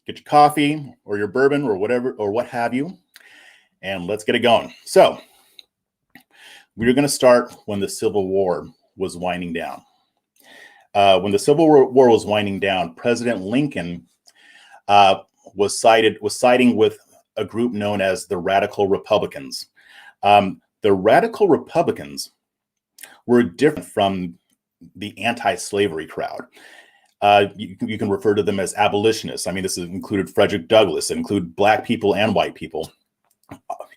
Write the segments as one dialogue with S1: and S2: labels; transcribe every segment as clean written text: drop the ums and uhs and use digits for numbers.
S1: get your coffee or your bourbon or whatever, or what have you, and let's get it going. So we're going to start when the Civil War was winding down. When the Civil War was winding down, President Lincoln was siding with a group known as the Radical Republicans. The Radical Republicans were different from the anti-slavery crowd. You can refer to them as abolitionists. I mean, this included Frederick Douglass. It included Black people and white people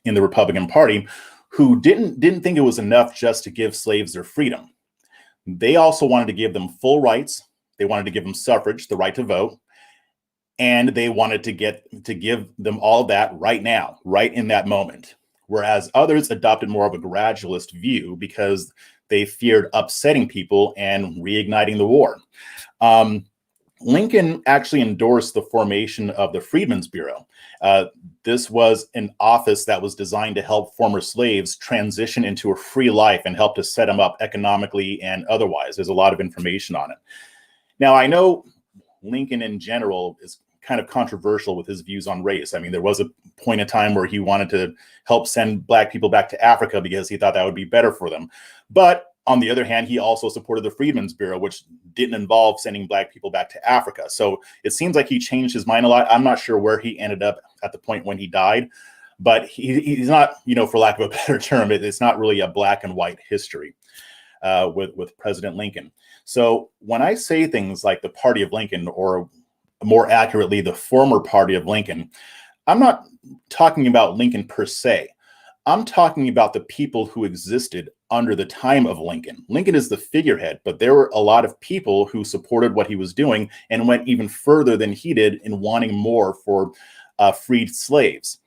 S1: in the Republican Party who didn't think it was enough just to give slaves their freedom. They also wanted to give them full rights. They wanted to give them suffrage, the right to vote, and they wanted to give them all that right now, right in that moment. Whereas others adopted more of a gradualist view because they feared upsetting people and reigniting the war. Lincoln actually endorsed the formation of the Freedmen's Bureau. This was an office that was designed to help former slaves transition into a free life and help to set them up economically and otherwise. There's a lot of information on it. Now, I know Lincoln in general is kind of controversial with his views on race. I mean, there was a point in time where he wanted to help send Black people back to Africa because he thought that would be better for them. But on the other hand, he also supported the Freedmen's Bureau, which didn't involve sending Black people back to Africa. So it seems like he changed his mind a lot. I'm not sure where he ended up at the point when he died, but he's not, for lack of a better term, it's not really a black and white history with President Lincoln. So when I say things like the Party of Lincoln, or more accurately, the former Party of Lincoln, I'm not talking about Lincoln per se. I'm talking about the people who existed under the time of Lincoln. Lincoln is the figurehead, but there were a lot of people who supported what he was doing and went even further than he did in wanting more for freed slaves.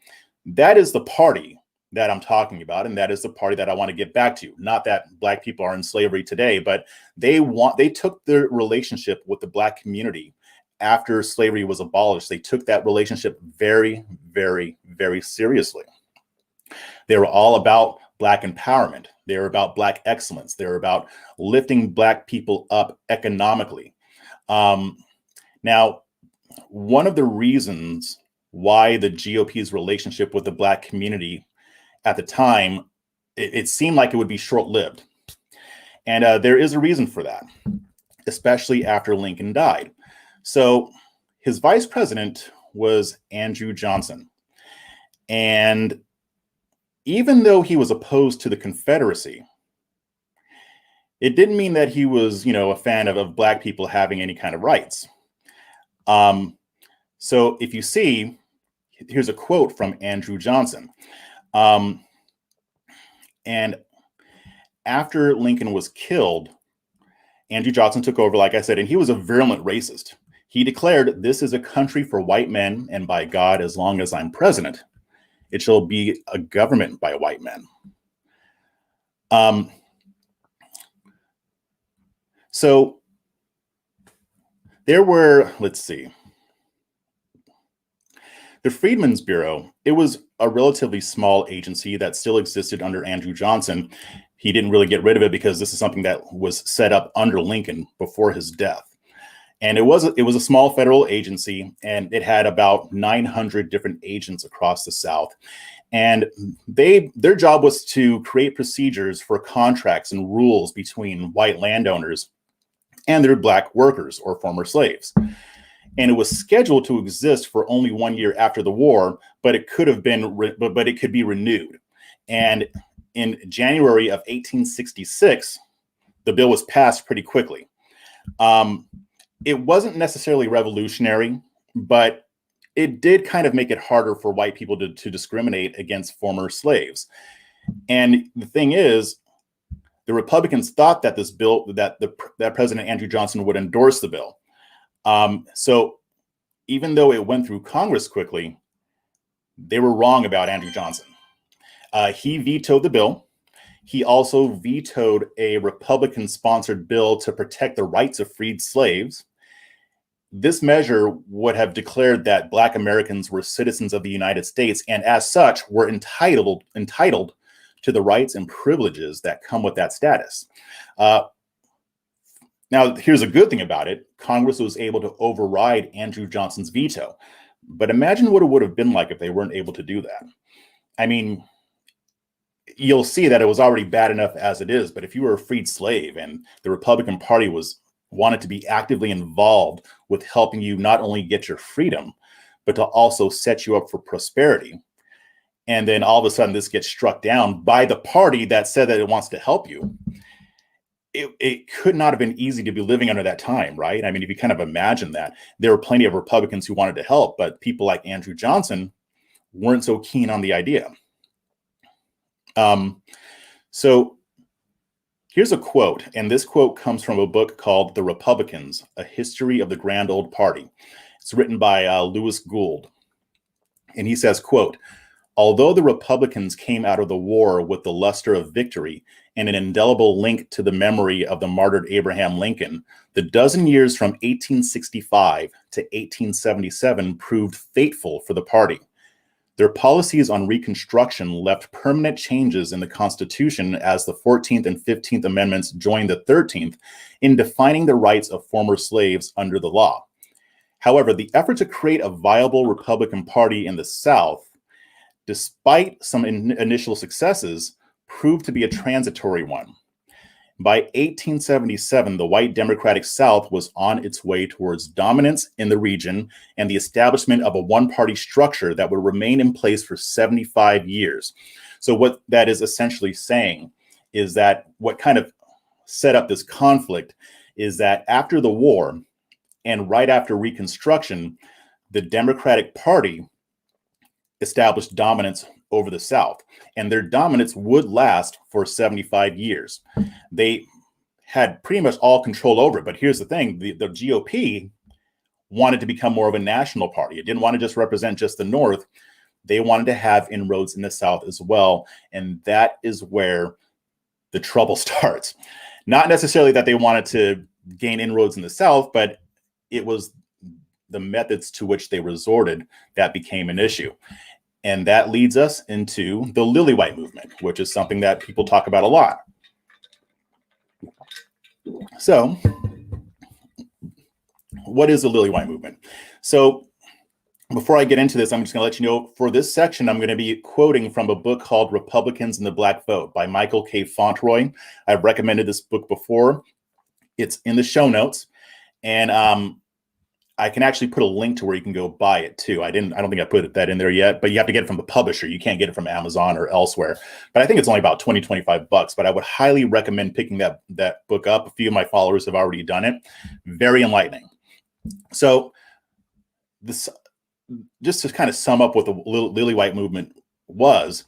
S1: That is the party that I'm talking about, and that is the party that I want to get back to. Not that Black people are in slavery today, but they took their relationship with the Black community after slavery was abolished. They took that relationship very, very, very seriously. They were all about Black empowerment. They were about Black excellence. They were about lifting Black people up economically. Now, one of the reasons why the GOP's relationship with the Black community at the time, it seemed like it would be short-lived. And there is a reason for that, especially after Lincoln died. So his vice president was Andrew Johnson. And even though he was opposed to the Confederacy, it didn't mean that he was, a fan of Black people having any kind of rights. So if you see, here's a quote from Andrew Johnson. And after Lincoln was killed, Andrew Johnson took over, like I said, and he was a virulent racist. He declared, "This is a country for white men, and by God, as long as I'm president, it shall be a government by white men." So there were, let's see, the Freedmen's Bureau. It was a relatively small agency that still existed under Andrew Johnson. He didn't really get rid of it because this is something that was set up under Lincoln before his death. And it was a small federal agency, and it had about 900 different agents across the South. And their job was to create procedures for contracts and rules between white landowners and their Black workers or former slaves. And it was scheduled to exist for only 1 year after the war, but it could be renewed. And in January of 1866, the bill was passed pretty quickly. It wasn't necessarily revolutionary, but it did kind of make it harder for white people to discriminate against former slaves. And the thing is, the Republicans thought that this bill, that President Andrew Johnson would endorse the bill. So even though it went through Congress quickly, they were wrong about Andrew Johnson. He vetoed the bill. He also vetoed a Republican-sponsored bill to protect the rights of freed slaves. This measure would have declared that Black Americans were citizens of the United States, and as such were entitled to the rights and privileges that come with that status. Now, here's a good thing about it. Congress was able to override Andrew Johnson's veto. But imagine what it would have been like if they weren't able to do that. I mean, you'll see that it was already bad enough as it is, but if you were a freed slave and the Republican Party wanted to be actively involved with helping you not only get your freedom, but to also set you up for prosperity, and then all of a sudden this gets struck down by the party that said that it wants to help you, it could not have been easy to be living under that time, right? I mean, if you kind of imagine that, there were plenty of Republicans who wanted to help, but people like Andrew Johnson weren't so keen on the idea. So here's a quote, and this quote comes from a book called The Republicans, A History of the Grand Old Party. It's written by Lewis Gould. And he says, quote, "Although the Republicans came out of the war with the luster of victory and an indelible link to the memory of the martyred Abraham Lincoln, the dozen years from 1865 to 1877 proved fateful for the party. Their policies on Reconstruction left permanent changes in the Constitution as the 14th and 15th Amendments joined the 13th in defining the rights of former slaves under the law. However, the effort to create a viable Republican Party in the South, despite some initial successes, proved to be a transitory one. By 1877, the white Democratic South was on its way towards dominance in the region and the establishment of a one-party structure that would remain in place for 75 years. So what that is essentially saying is that what kind of set up this conflict is that after the war and right after Reconstruction, the Democratic Party established dominance over the South, and their dominance would last for 75 years. They had pretty much all control over it, but here's the thing, the GOP wanted to become more of a national party. It didn't want to just represent just the North. They wanted to have inroads in the South as well, and that is where the trouble starts. Not necessarily that they wanted to gain inroads in the South, but it was the methods to which they resorted that became an issue. And that leads us into the Lily White movement, which is something that people talk about a lot. So what is the Lily White movement? So before I get into this, I'm just going to let you know, for this section, I'm going to be quoting from a book called Republicans and the Black Vote by Michael K. Fauntleroy. I've recommended this book before. It's in the show notes. And I can actually put a link to where you can go buy it too. I don't think I put that in there yet, but you have to get it from the publisher. You can't get it from Amazon or elsewhere. But I think it's only about 20, 25 bucks, but I would highly recommend picking that book up. A few of my followers have already done it. Very enlightening. So this, just to kind of sum up what the Lily White movement was,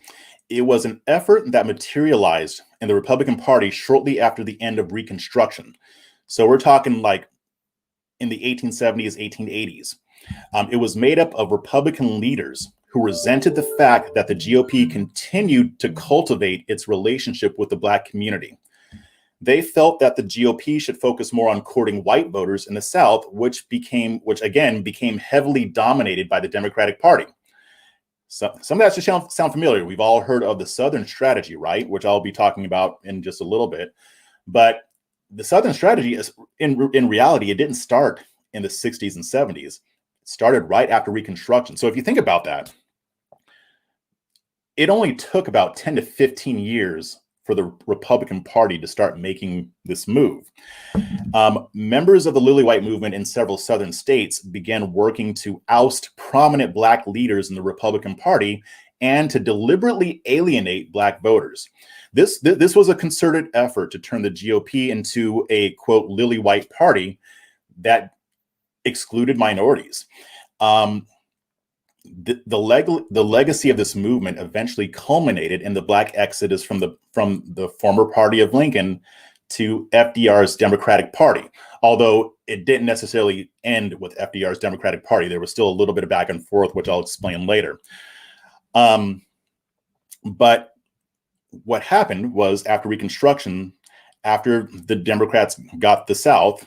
S1: it was an effort that materialized in the Republican Party shortly after the end of Reconstruction. So we're talking like in the 1870s, 1880s. It was made up of Republican leaders who resented the fact that the GOP continued to cultivate its relationship with the Black community. They felt that the GOP should focus more on courting white voters in the South, which again became heavily dominated by the Democratic Party. So some of that should sound familiar. We've all heard of the Southern strategy, right? Which I'll be talking about in just a little bit. But the Southern strategy is, in reality, it didn't start in the 60s and 70s. It started right after Reconstruction. So if you think about that, it only took about 10 to 15 years for the Republican Party to start making this move. Members of the Lily White movement in several Southern states began working to oust prominent Black leaders in the Republican Party and to deliberately alienate Black voters. This was a concerted effort to turn the GOP into a, quote, Lily White party that excluded minorities. The legacy of this movement eventually culminated in the Black exodus from the former party of Lincoln to FDR's Democratic Party. Although it didn't necessarily end with FDR's Democratic Party, there was still a little bit of back and forth, which I'll explain later. But what happened was, after Reconstruction, after the Democrats got the South,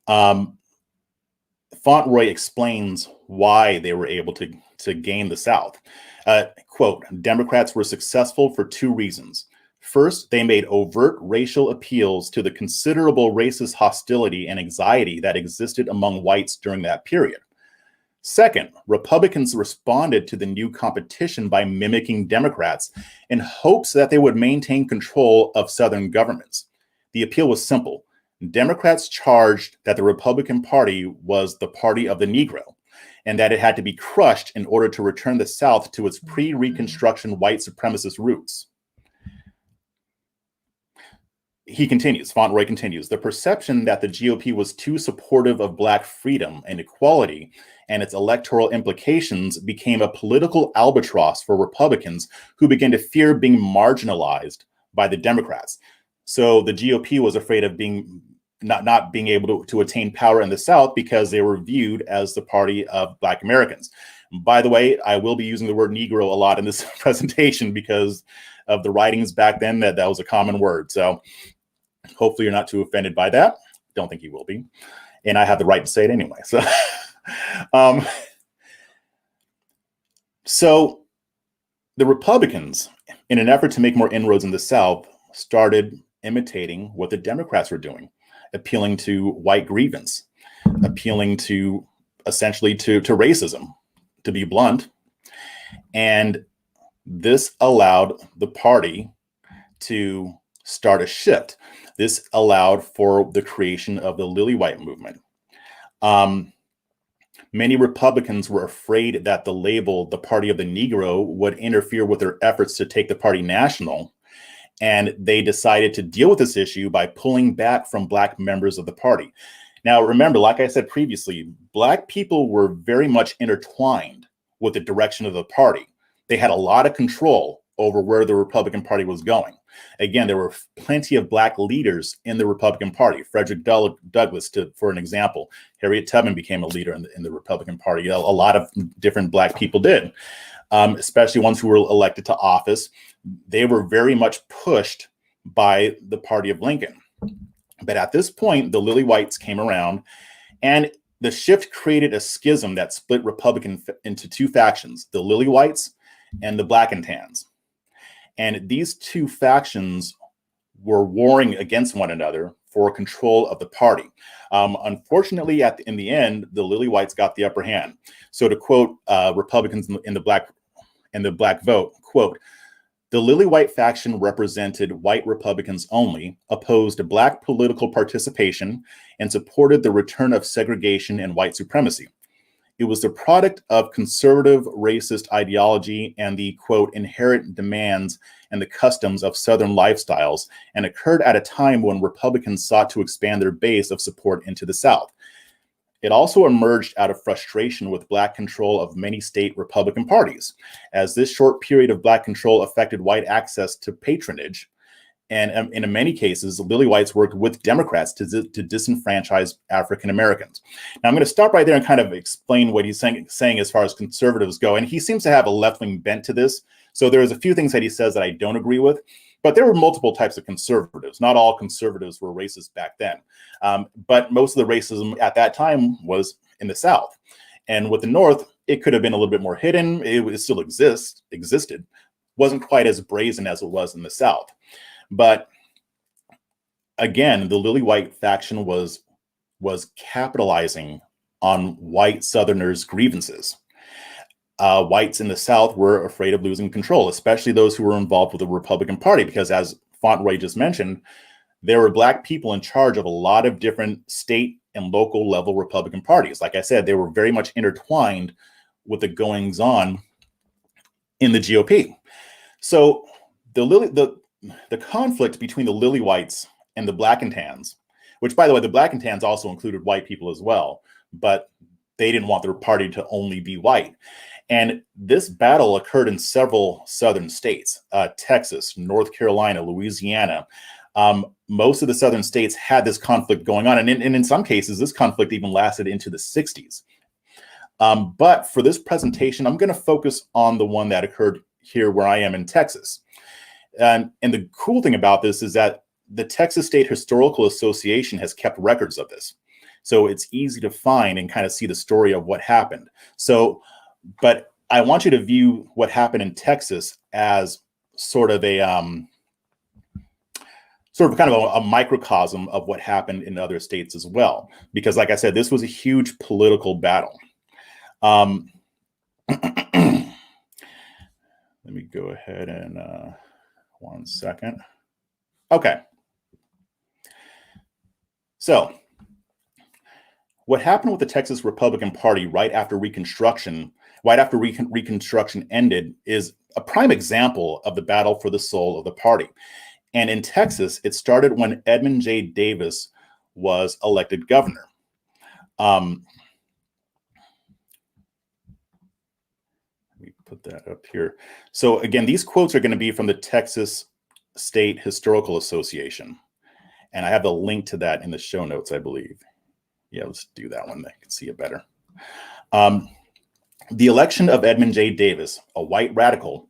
S1: Fauntleroy explains why they were able to gain the South. Quote, "Democrats were successful for two reasons. First, they made overt racial appeals to the considerable racist hostility and anxiety that existed among whites during that period. Second, Republicans responded to the new competition by mimicking Democrats in hopes that they would maintain control of Southern governments. The appeal was simple. Democrats charged that the Republican Party was the party of the Negro and that it had to be crushed in order to return the South to its pre-Reconstruction white supremacist roots. Fauntleroy continues, the perception that the GOP was too supportive of Black freedom and equality and its electoral implications became a political albatross for Republicans who began to fear being marginalized by the Democrats. So the GOP was afraid of not being able to attain power in the South because they were viewed as the party of Black Americans. By the way, I will be using the word Negro a lot in this presentation because of the writings back then that was a common word. So hopefully you're not too offended by that. Don't think you will be. And I have the right to say it anyway. So the Republicans, in an effort to make more inroads in the South, started imitating what the Democrats were doing, appealing to white grievance, appealing to essentially to racism, to be blunt. And this allowed the party to start a shift. This allowed for the creation of the Lily White movement. Many Republicans were afraid that the label, the party of the Negro, would interfere with their efforts to take the party national. And they decided to deal with this issue by pulling back from Black members of the party. Now, remember, like I said previously, Black people were very much intertwined with the direction of the party. They had a lot of control over where the Republican Party was going. Again, there were plenty of Black leaders in the Republican Party. Frederick Douglass, for an example. Harriet Tubman became a leader in the Republican Party. A lot of different Black people did, especially ones who were elected to office. They were very much pushed by the party of Lincoln. But at this point, the Lily Whites came around, and the shift created a schism that split Republicans into two factions, the Lily Whites and the Black and Tans. And these two factions were warring against one another for control of the party. Unfortunately, in the end, the Lily Whites got the upper hand. So to quote Republicans in the Black vote, quote, the Lily White faction represented white Republicans only, opposed to Black political participation, and supported the return of segregation and white supremacy. It was the product of conservative racist ideology and the, quote, inherent demands and the customs of Southern lifestyles, and occurred at a time when Republicans sought to expand their base of support into the South. It also emerged out of frustration with Black control of many state Republican parties, as this short period of Black control affected white access to patronage. And in many cases, the Lily Whites worked with Democrats to disenfranchise African Americans. Now, I'm going to stop right there and kind of explain what he's saying as far as conservatives go. And he seems to have a left-wing bent to this. So there's a few things that he says that I don't agree with. But there were multiple types of conservatives. Not all conservatives were racist back then. But most of the racism at that time was in the South. And with the North, it could have been a little bit more hidden. It still existed. Wasn't quite as brazen as it was in the South. But again, the Lily White faction was capitalizing on white Southerners' grievances. Whites in the South were afraid of losing control, especially those who were involved with the Republican Party, because as Fauntleroy just mentioned, there were Black people in charge of a lot of different state and local level Republican parties. Like I said, they were very much intertwined with the goings on in the GOP. So the conflict between the Lily Whites and the Black and Tans, which, by the way, the Black and Tans also included white people as well, but they didn't want their party to only be white. And this battle occurred in several southern states, Texas, North Carolina, Louisiana. Most of the southern states had this conflict going on. And in some cases, this conflict even lasted into the 60s. But for this presentation, I'm going to focus on the one that occurred here where I am in Texas. And the cool thing about this is that the Texas State Historical Association has kept records of this. So it's easy to find and kind of see the story of what happened. But I want you to view what happened in Texas as sort of kind of a microcosm of what happened in other states as well. Because like I said, this was a huge political battle. Um, let me go ahead and 1 second. Okay. So what happened with the Texas Republican Party right after Reconstruction ended is a prime example of the battle for the soul of the party. And in Texas, it started when Edmund J. Davis was elected governor. Let me put that up here. So again, these quotes are going to be from the Texas State Historical Association. And I have a link to that in the show notes, I believe. Yeah, let's do that one. I can see it better. The election of Edmund J. Davis, a white radical,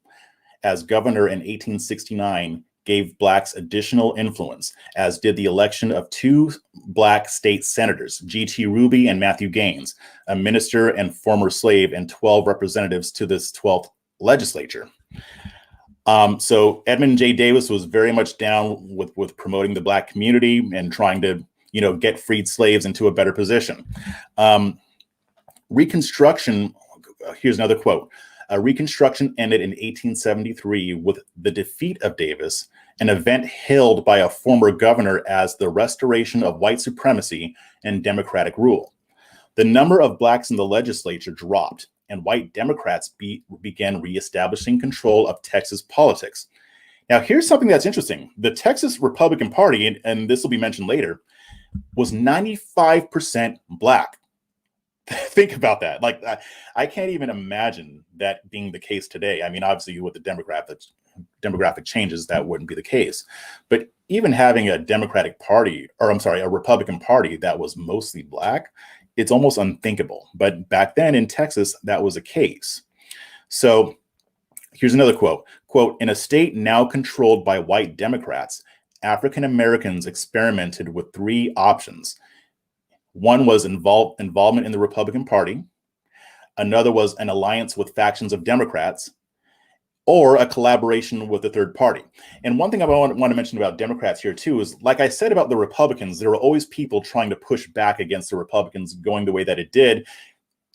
S1: as governor in 1869 gave blacks additional influence, as did the election of 2 black state senators, G.T. Ruby and Matthew Gaines, a minister and former slave, and 12 representatives to this 12th legislature. So Edmund J. Davis was very much down with promoting the black community and trying to, get freed slaves into a better position. Reconstruction, here's another quote. Reconstruction ended in 1873 with the defeat of Davis, an event hailed by a former governor as the restoration of white supremacy and democratic rule. The number of blacks in the legislature dropped, and white Democrats began reestablishing control of Texas politics. Now, here's something that's interesting. The Texas Republican Party, and this will be mentioned later, was 95% black. Think about that. Like, I can't even imagine that being the case today. I mean, obviously, with the demographic changes, that wouldn't be the case. But even having a Republican Party that was mostly black, it's almost unthinkable. But back then in Texas, that was a case. So here's another quote. Quote, in a state now controlled by white Democrats, African Americans experimented with 3 options. One was involvement in the Republican Party. Another was an alliance with factions of Democrats, or a collaboration with a third party. And one thing I want to mention about Democrats here too is, like I said about the Republicans, there were always people trying to push back against the Republicans going the way that it did.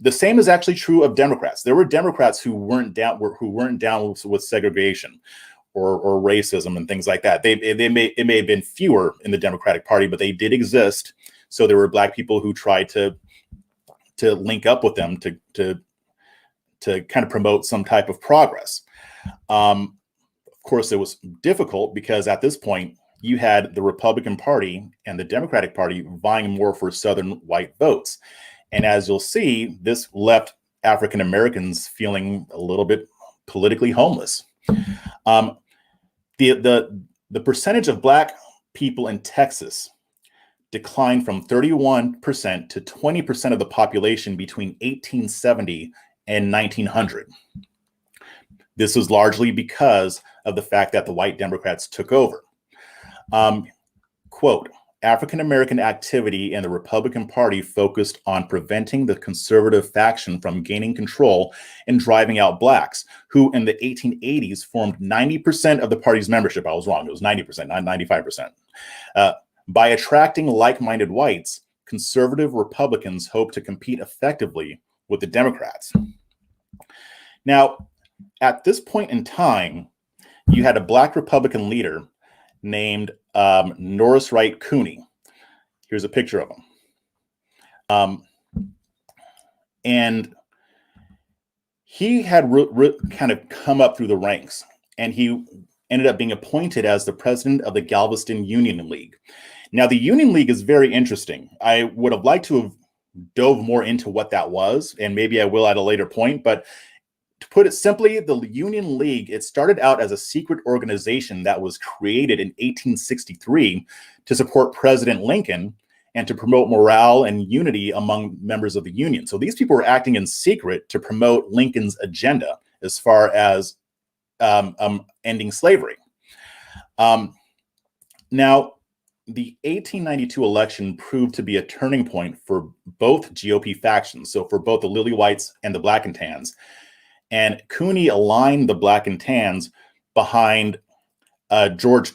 S1: The same is actually true of Democrats. There were Democrats who weren't down with segregation or racism and things like that. It may have been fewer in the Democratic Party, but they did exist. So there were black people who tried to link up with them to kind of promote some type of progress. Of course, it was difficult because at this point you had the Republican Party and the Democratic Party vying more for Southern white votes. And as you'll see, this left African Americans feeling a little bit politically homeless. The percentage of black people in Texas declined from 31% to 20% of the population between 1870 and 1900. This was largely because of the fact that the white Democrats took over. Quote, African American activity in the Republican Party focused on preventing the conservative faction from gaining control and driving out blacks, who in the 1880s formed 90% of the party's membership. I was wrong. It was 90%, not 95%. By attracting like-minded whites, conservative Republicans hoped to compete effectively with the Democrats. Now, at this point in time, you had a black Republican leader named Norris Wright Cooney. Here's a picture of him. And he had kind of come up through the ranks, and he ended up being appointed as the president of the Galveston Union League. Now, the Union League is very interesting. I would have liked to have dove more into what that was, and maybe I will at a later point, but to put it simply, the Union League, it started out as a secret organization that was created in 1863 to support President Lincoln and to promote morale and unity among members of the Union. So these people were acting in secret to promote Lincoln's agenda as far as ending slavery. Now, the 1892 election proved to be a turning point for both GOP factions, so for both the Lily Whites and the Black and Tans. And Cooney aligned the Black and Tans behind George.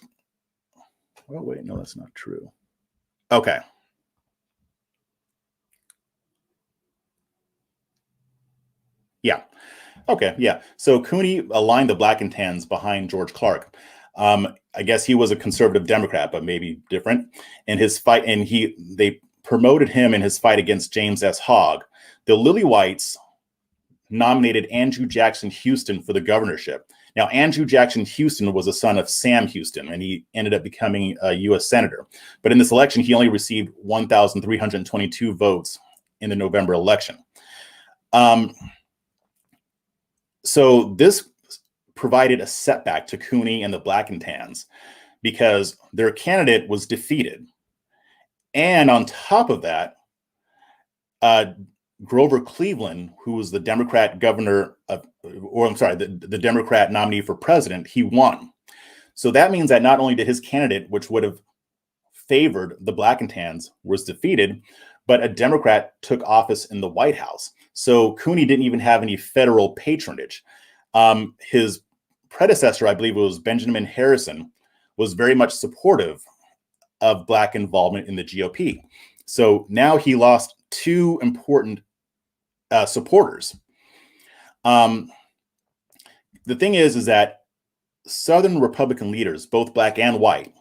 S1: Oh, wait, no, that's not true. Okay. Yeah. Okay. Yeah. So Cooney aligned the black and tans behind George Clark. I guess he was a conservative Democrat, but maybe different. In his fight, and they promoted him in his fight against James S. Hogg. The Lily Whites nominated Andrew Jackson Houston for the governorship. Now, Andrew Jackson Houston was a son of Sam Houston, and he ended up becoming a U.S. senator. But in this election, he only received 1,322 votes in the November election. So this provided a setback to Cooney and the black and tans because their candidate was defeated. And on top of that, Grover Cleveland, who was the Democrat governor the Democrat nominee for president, he won. So that means that not only did his candidate, which would have favored the black and tans, was defeated, but a Democrat took office in the White House. So Cooney didn't even have any federal patronage. His predecessor, I believe it was Benjamin Harrison, was very much supportive of black involvement in the GOP. So now he lost two important supporters. The thing is that Southern Republican leaders, both black and white,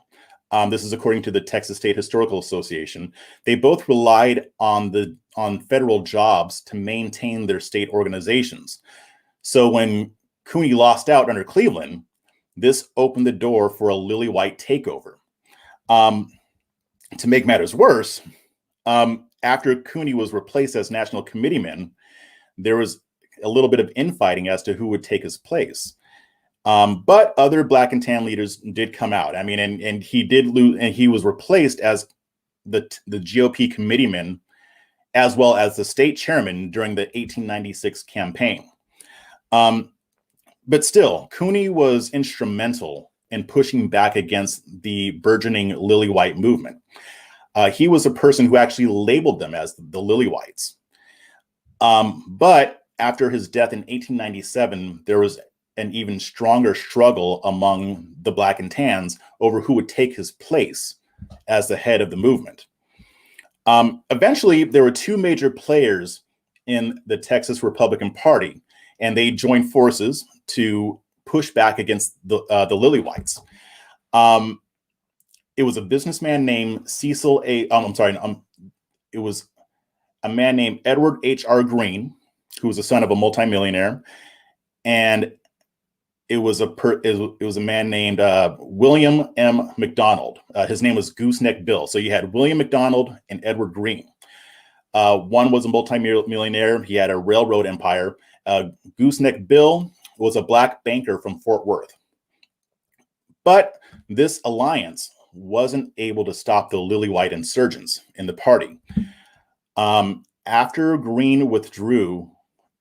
S1: this is according to the Texas State Historical Association, they both relied on federal jobs to maintain their state organizations. So when Cooney lost out under Cleveland, this opened the door for a Lily White takeover. To make matters worse, after Cooney was replaced as national committeeman, there was a little bit of infighting as to who would take his place. But other black and tan leaders did come out. I mean, and he did lose, and he was replaced as the GOP committeeman, as well as the state chairman during the 1896 campaign. But still, Cooney was instrumental in pushing back against the burgeoning Lily White movement. He was a person who actually labeled them as the Lily Whites. But after his death in 1897, there was an even stronger struggle among the black and tans over who would take his place as the head of the movement. Eventually, there were two major players in the Texas Republican Party, and they joined forces to push back against the Lily Whites. It was a businessman named it was a man named Edward H.R. Green, who was the son of a multimillionaire, and it was a man named William M. McDonald. His name was Gooseneck Bill. So you had William McDonald and Edward Green. One was a multimillionaire. He had a railroad empire. Gooseneck Bill was a black banker from Fort Worth. But this alliance wasn't able to stop the Lily White insurgents in the party. After Green withdrew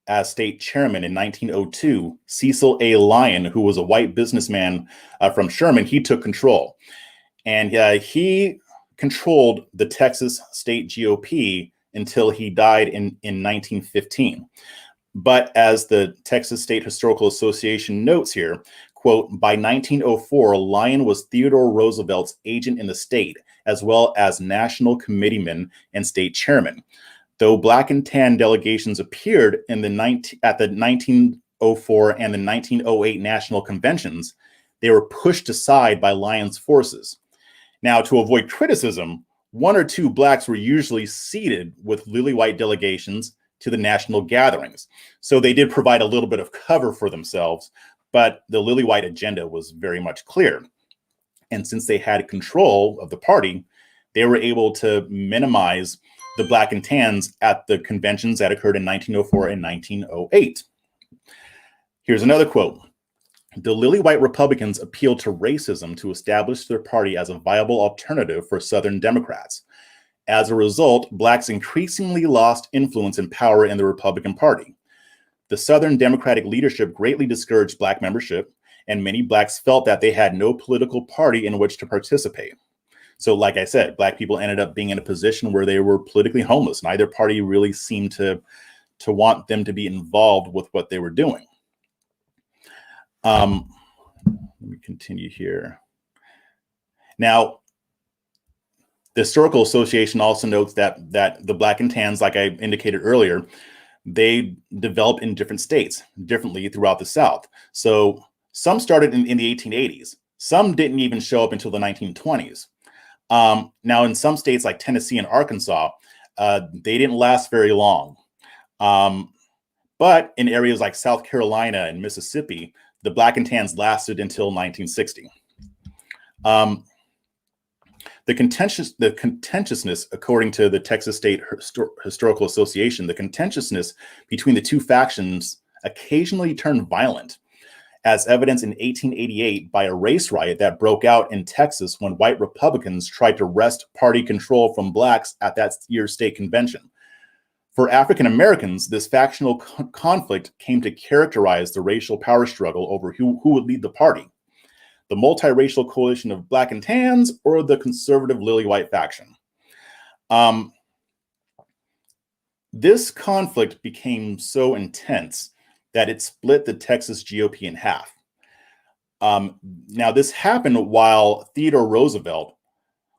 S1: as state chairman in 1902, Cecil A. Lyon, who was a white businessman from Sherman, he took control. And he controlled the Texas state GOP until he died in 1915. But as the Texas State Historical Association notes here, quote, by 1904, Lyon was Theodore Roosevelt's agent in the state, as well as national committeeman and state chairman. Though black and tan delegations appeared at the 1904 and the 1908 national conventions, they were pushed aside by Lyon's forces. Now, to avoid criticism, one or two blacks were usually seated with Lily White delegations to the national gatherings. So they did provide a little bit of cover for themselves, but the Lily White agenda was very much clear. And since they had control of the party, they were able to minimize the black and tans at the conventions that occurred in 1904 and 1908. Here's another quote. The Lily White Republicans appealed to racism to establish their party as a viable alternative for Southern Democrats. As a result, blacks increasingly lost influence and power in the Republican Party. The Southern Democratic leadership greatly discouraged black membership, and many blacks felt that they had no political party in which to participate. So like I said, black people ended up being in a position where they were politically homeless. Neither party really seemed to want them to be involved with what they were doing. Let me continue here. Now, the Historical Association also notes that the black and tans, like I indicated earlier, They developed in different states differently throughout the South. So some started in the 1880s. Some didn't even show up until the 1920s. Now, in some states like Tennessee and Arkansas, they didn't last very long. But in areas like South Carolina and Mississippi, the black and tans lasted until 1960. The contentiousness, according to the Texas State Historical Association, the contentiousness between the two factions occasionally turned violent, as evidenced in 1888 by a race riot that broke out in Texas when white Republicans tried to wrest party control from blacks at that year's state convention. For African Americans, this factional conflict came to characterize the racial power struggle over who would lead the party: the multiracial coalition of black and tans or the conservative lily-white faction. This conflict became so intense that it split the Texas GOP in half. Now, this happened while Theodore Roosevelt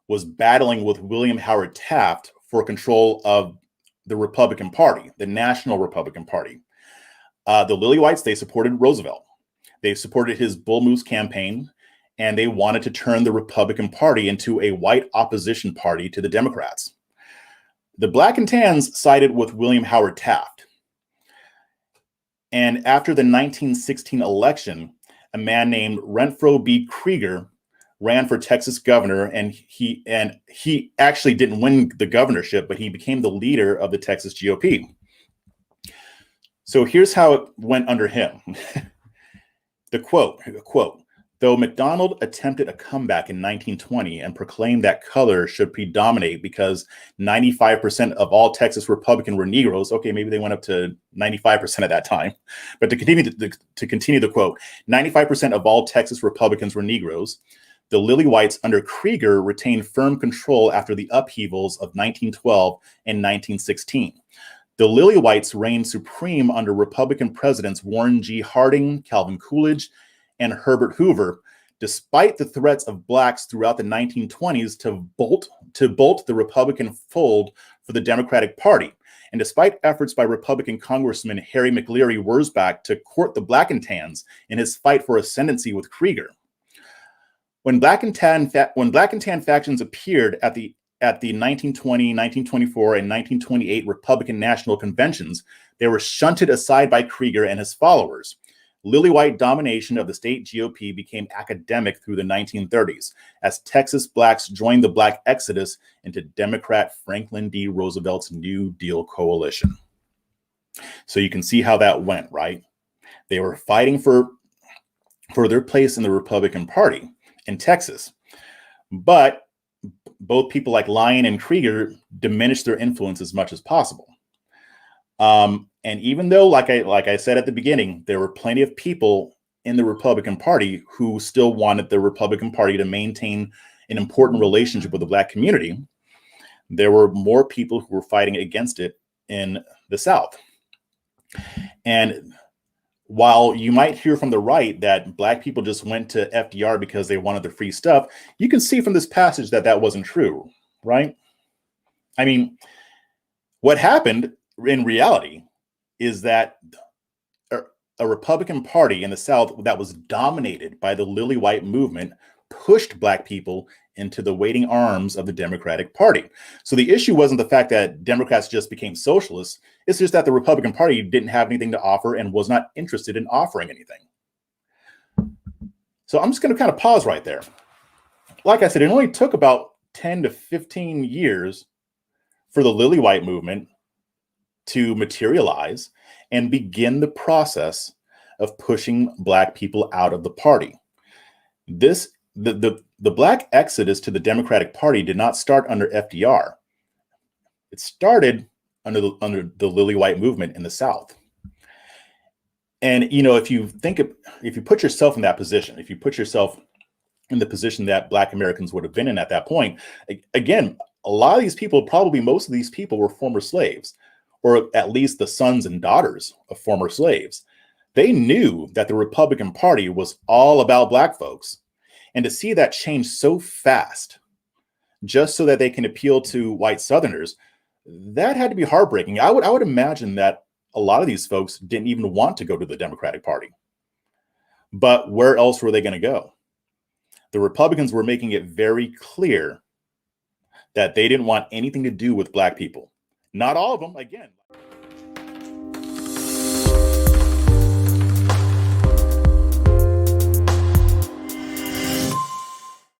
S1: was battling with William Howard Taft for control of the Republican Party, the National Republican Party. The Lily-Whites, they supported Roosevelt. They supported his Bull Moose campaign, and they wanted to turn the Republican Party into a white opposition party to the Democrats. The black and tans sided with William Howard Taft. And after the 1916 election, a man named Renfro B. Krieger ran for Texas governor, and he actually didn't win the governorship, but he became the leader of the Texas GOP. So here's how it went under him. The quote, though McDonald attempted a comeback in 1920 and proclaimed that color should predominate because 95% of all Texas Republicans were Negroes. Okay, maybe they went up to 95% at that time. But to continue the quote, 95% of all Texas Republicans were Negroes. The Lily-Whites under Krieger retained firm control after the upheavals of 1912 and 1916. The Lily-Whites reigned supreme under Republican presidents Warren G. Harding, Calvin Coolidge, and Herbert Hoover, despite the threats of blacks throughout the 1920s to bolt the Republican fold for the Democratic Party, and despite efforts by Republican Congressman Harry McLeary Wurzbach to court the black and tans in his fight for ascendancy with Krieger. When black and tan factions appeared at the 1920, 1924, and 1928 Republican National Conventions, they were shunted aside by Krieger and his followers. Lily-white domination of the state GOP became academic through the 1930s as Texas blacks joined the black exodus into Democrat Franklin D. Roosevelt's New Deal coalition. So you can see how that went, right? They were fighting for their place in the Republican Party in Texas. But both people like Lyon and Krieger diminished their influence as much as possible. And even though, like I said at the beginning, there were plenty of people in the Republican Party who still wanted the Republican Party to maintain an important relationship with the black community, there were more people who were fighting against it in the South. And while you might hear from the right that black people just went to FDR because they wanted the free stuff, you can see from this passage that that wasn't true, right? I mean, what happened in reality is that a Republican Party in the South that was dominated by the Lily-White movement pushed black people into the waiting arms of the Democratic Party. So the issue wasn't the fact that Democrats just became socialists. It's just that the Republican Party didn't have anything to offer and was not interested in offering anything. So I'm just going to kind of pause right there. Like I said, it only took about 10 to 15 years for the Lily-White movement to materialize and begin the process of pushing black people out of the party. The black exodus to the Democratic Party did not start under FDR. It started under the Lily-White movement in the South. And you know, if you put yourself in that position, if you put yourself in the position that black Americans would have been in at that point, again, a lot of these people, probably most of these people, were former slaves, or at least the sons and daughters of former slaves. They knew that the Republican Party was all about black folks. And to see that change so fast, just so that they can appeal to white Southerners, that had to be heartbreaking. I would imagine that a lot of these folks didn't even want to go to the Democratic Party. But where else were they going to go? The Republicans were making it very clear that they didn't want anything to do with Black people. Not all of them, again.